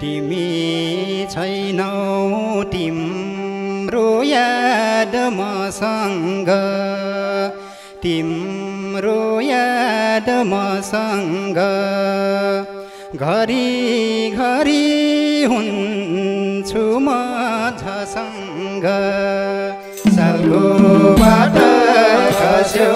तिमी छैनौ तिम्रो याद मसँग तिम्रो याद मसँग घरी घरी हुन्छु म झसँग सालको बाटो खस्यो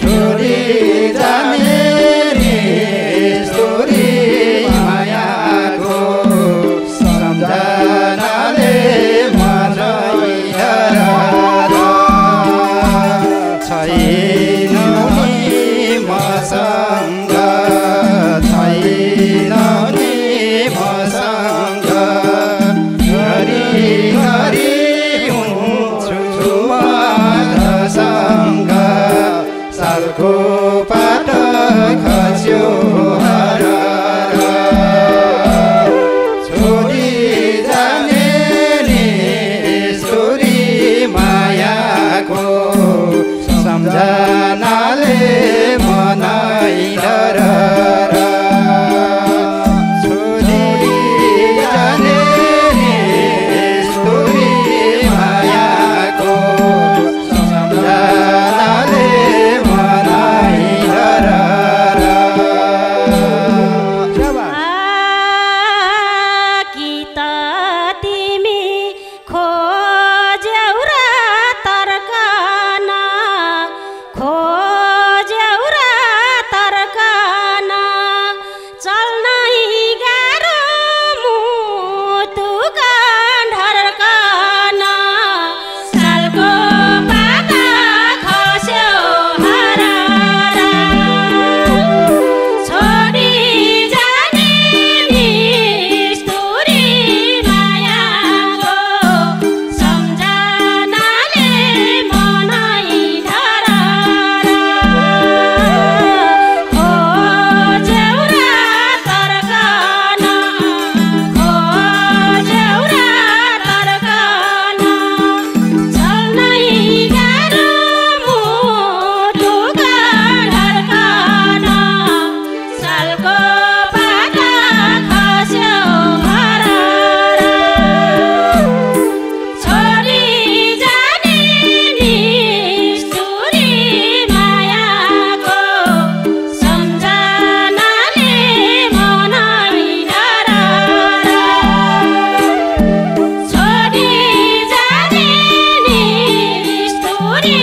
छोडी जाने रे स्तोरी मायाको सम्झनाले मलाई छैन नि मसँग छैन नि मसँग घरी घरी हुन्छु म झसँग सालको पाटो खस्यो छोडी जाने नि स्तोरी मायाको सम्झनाले मनै डर छोडी जाने नि स्तोरी मायाको सम्झनाले मनै डर कि त तिमी खोज्यौ र तर्कन खोज्यौ र तर्कन चल्नै गाह्रो मुटुका ढर्कन सालको पाता खस्यो हरार छोडी जाने नि स्तोरी मायाको सम्झनाले मनै डरार खोज्यौ र तर्कन खोज्यौ र तर्कन चल्नै गाह्रो मुटुका ढर्कन सालको पाता खस्यो हरार छोडी जाने नि स्तोरी मायाको सम्झनाले मनै डरार छोडी जाने नि स्तोरी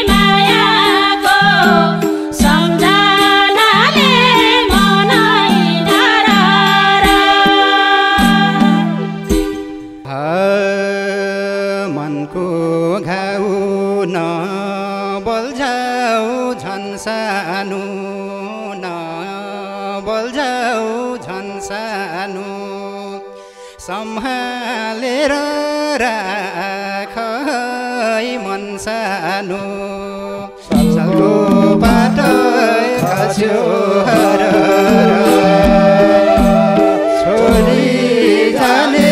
मायाको सम्झनाले मनै डरार मनको घाउ नबल्झाउ झन् सानो नबल्झाउ झन् सानो सम्हालेर राख है मन सानो सालको बाटो खस्यो छोडी जाने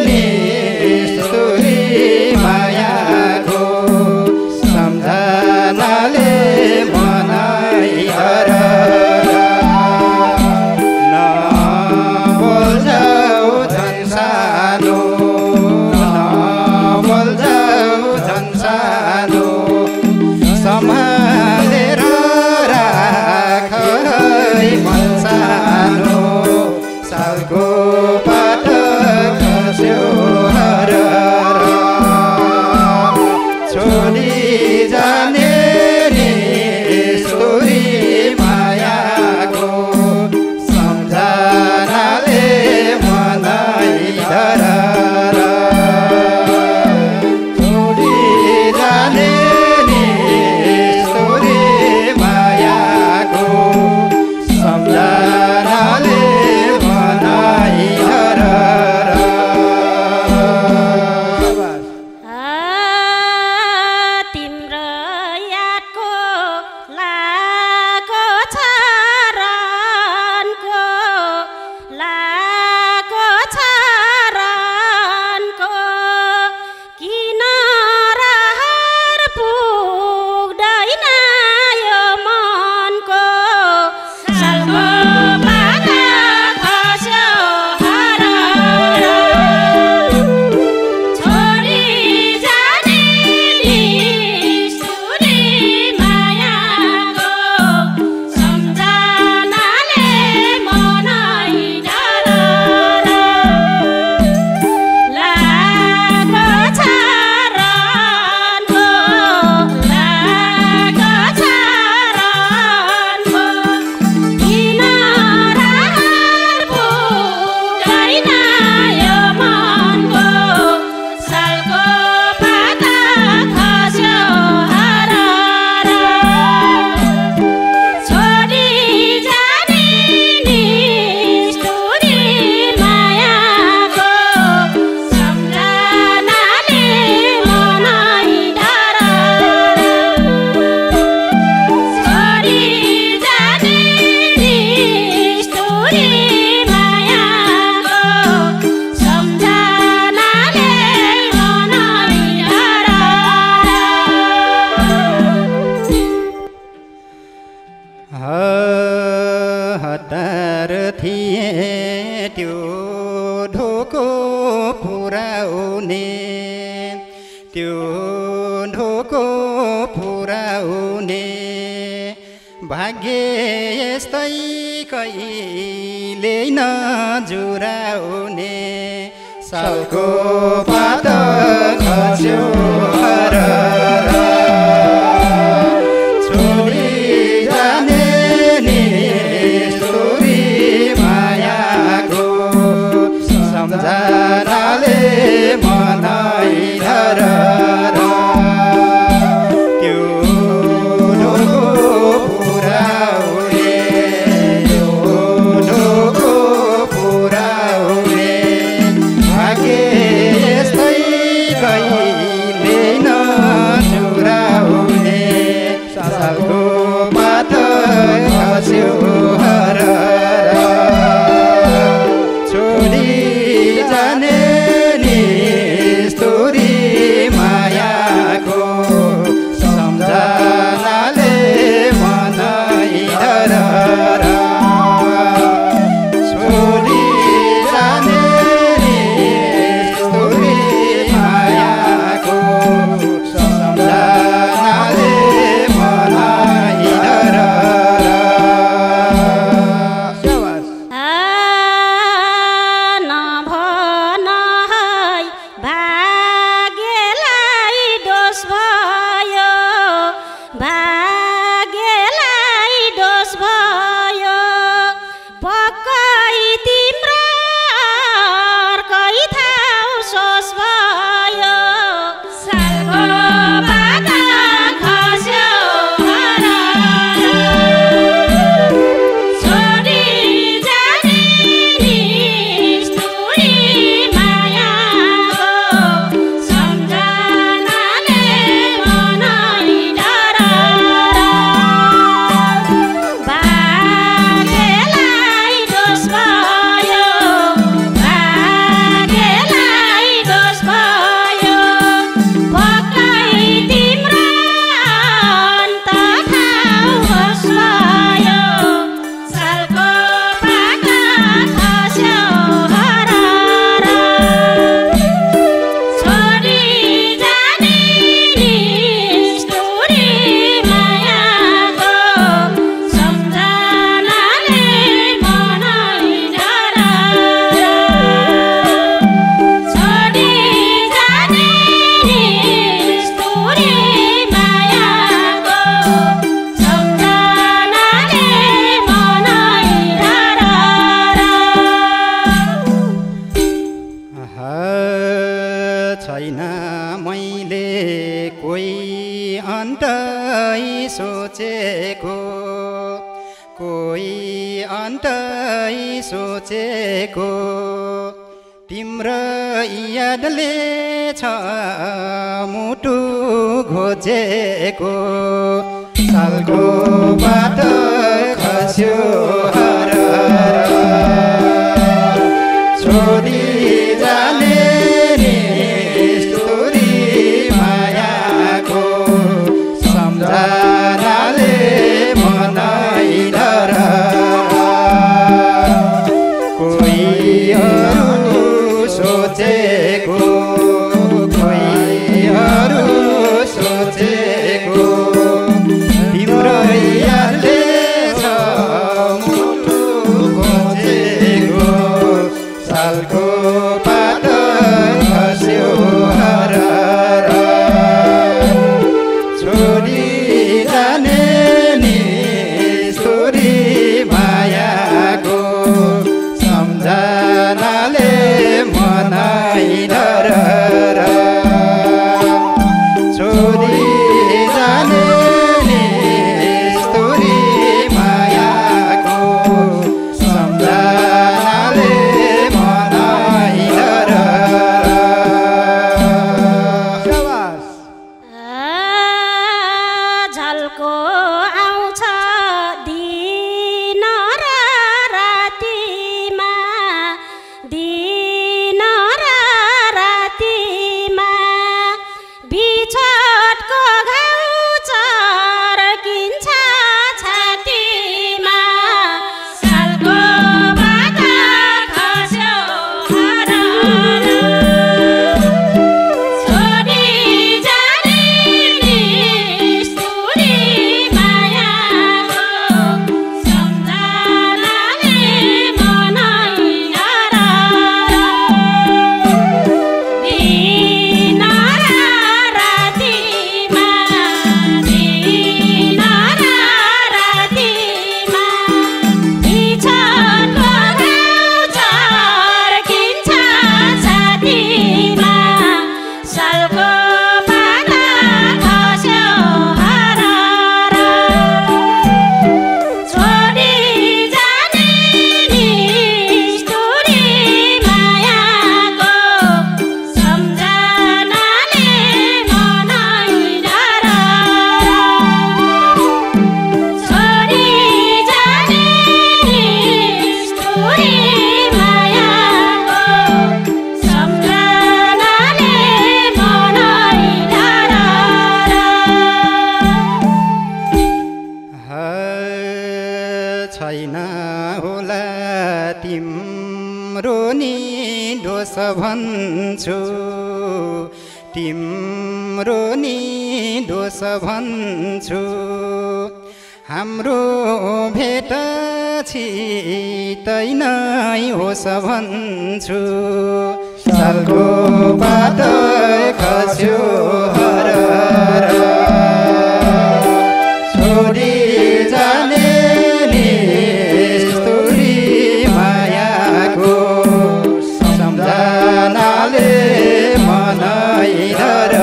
नि स्तोरी मायाको सम्झनाले मनै नबल्झाउ झन् सानो नबल्झाउ झन् सानो सम्हालेर राख है मन हतियार थिए त्यो ढोको पुराउने त्यो ढोको पुराउने भाग्य यस्तै कहिले नजुराउने सालको पात खस्यो हरर छोडी जाने नि स्तुरी मायाको सम्झनाले मनै हरर त्यो ढोको पुराउने त्यो ढोको पुराउने भाग्य यस्तै कहिले नजुराउने सालको पात खस्यो हरर छोडी जाने नि स्तुरी मायाको सम्झनाले मनै हरर छोडी जाने नि स्तुरी मायाको सम्झनाले मनै हरर नभन है भाग्यलाई दोष भयो भाग्यलाई दोष भयो पक्कै तिम्रो अर्कै ठाउँ सोच भयो सालको पात खस्यो हरर छोडी जाने नि स्तुरी मायाको सम्झनाले मनै डरर भाग्यलाई दोष भयो भाग्यलाई दोष भयो पक्कै तिम्रो अन्त ठाउँ होस् भयो सालको पात खस्यो हरर छोडी जाने नि स्तुरी मायाको सम्झनाले मनै डरर छोडी जाने नि स्तुरी मायाको सम्झनाले मनै डरर छैन मैले कोही अन्तै सोचेको कोही अन्तै सोचेको तिम्रो यादले छ मुटु घोचेको सालको पात खस्यो हरर छोडी जाने नि स्तुरी मायाको सम्झनाले मनै डरर कोही अरू सोचेको कोही अरू सोचेको तिम्रो यादले छ मुटु घोचेको सालको पात खस्यो हरर छोडी जाने नि स्तुरी मायाको सम्झनाले मनै डरर छोडी जाने नि स्तुरी मायाको सम्झनाले मनै डरर छैन होला तिम्रो नि दोष भन्छु तिम्रो नि दोष भन्छु हाम्रो भेट छिटै नै होस् भन्छु सालको पात खस्यो हरर छोडी जाने निष्ठुरी मायाको सम्झनाले मनै हरर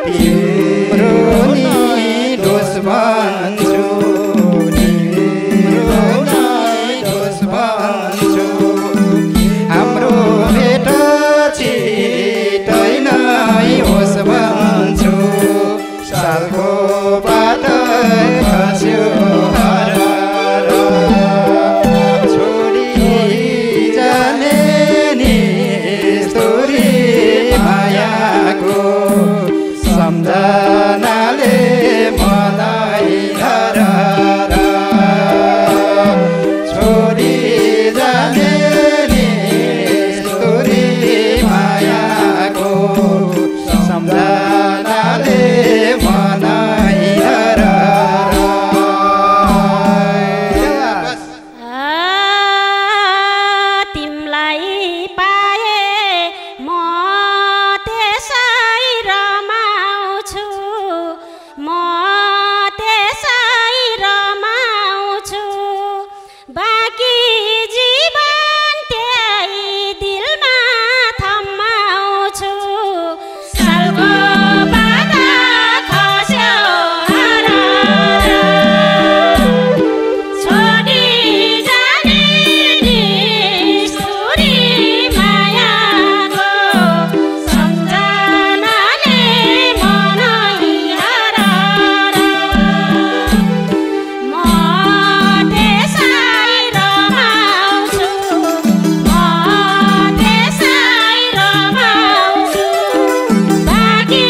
तिम्रो नि दोष भन्छु तिम्रो नि दोष भन्छु हाम्रो भेट छिटै नै होस् भन्छु सालको पात खस्यो हरर छोडी जाने निष्ठुरी मायाको सम्झनाले मनै हरर छोडी जाने निष्ठुरी मायाको सम्झनाले मनै हरर तिमलाई पाए म त्यसै रमाउँछु म त्यसै रमाउँछु बाँकी जीवन त्यही दिलमा थमाउँछु सालको पात खस्यो हरर छोडी जाने निष्ठुरी मायाको सम्झनाले मनै हरर म त्यसै रमाउँछु म त्यसै रमाउँछु बाँकी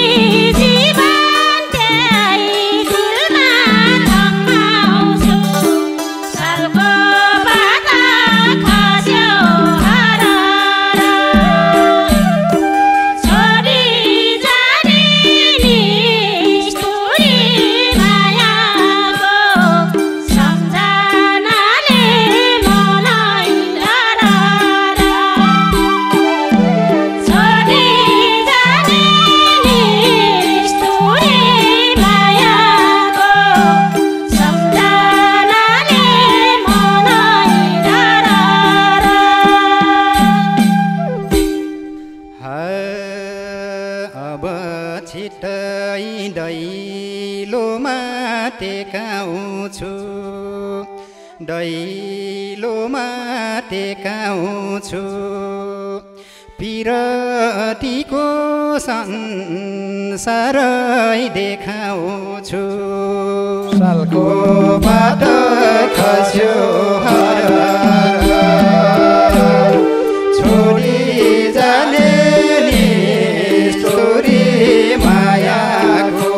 जीवन त्यही दिलमा थमाउँछु सालको पात खस्यो हरर छोडी जाने निष्ठुरी मायाको सम्झनाले मनै हरर छोडी जाने निष्ठुरी मायाको सम्झनाले मनै हरर अब छिटै दैलोमा टेकाउँछु दैलोमा टेकाउँछु पिरतीको संसारै देखाउँछु सालको पात खस्यो हरर छोडी जाने निष्ठुरी मायाको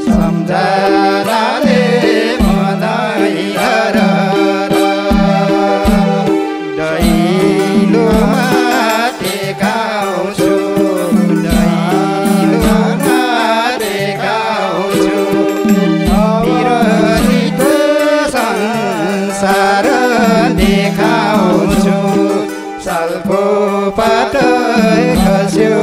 सम्झनाले मनै हरर दैलोमा टेकाउँछु दैलोमा टेकाउँछु पिरतीको संसार देखाउँछु सालको पात खस्यो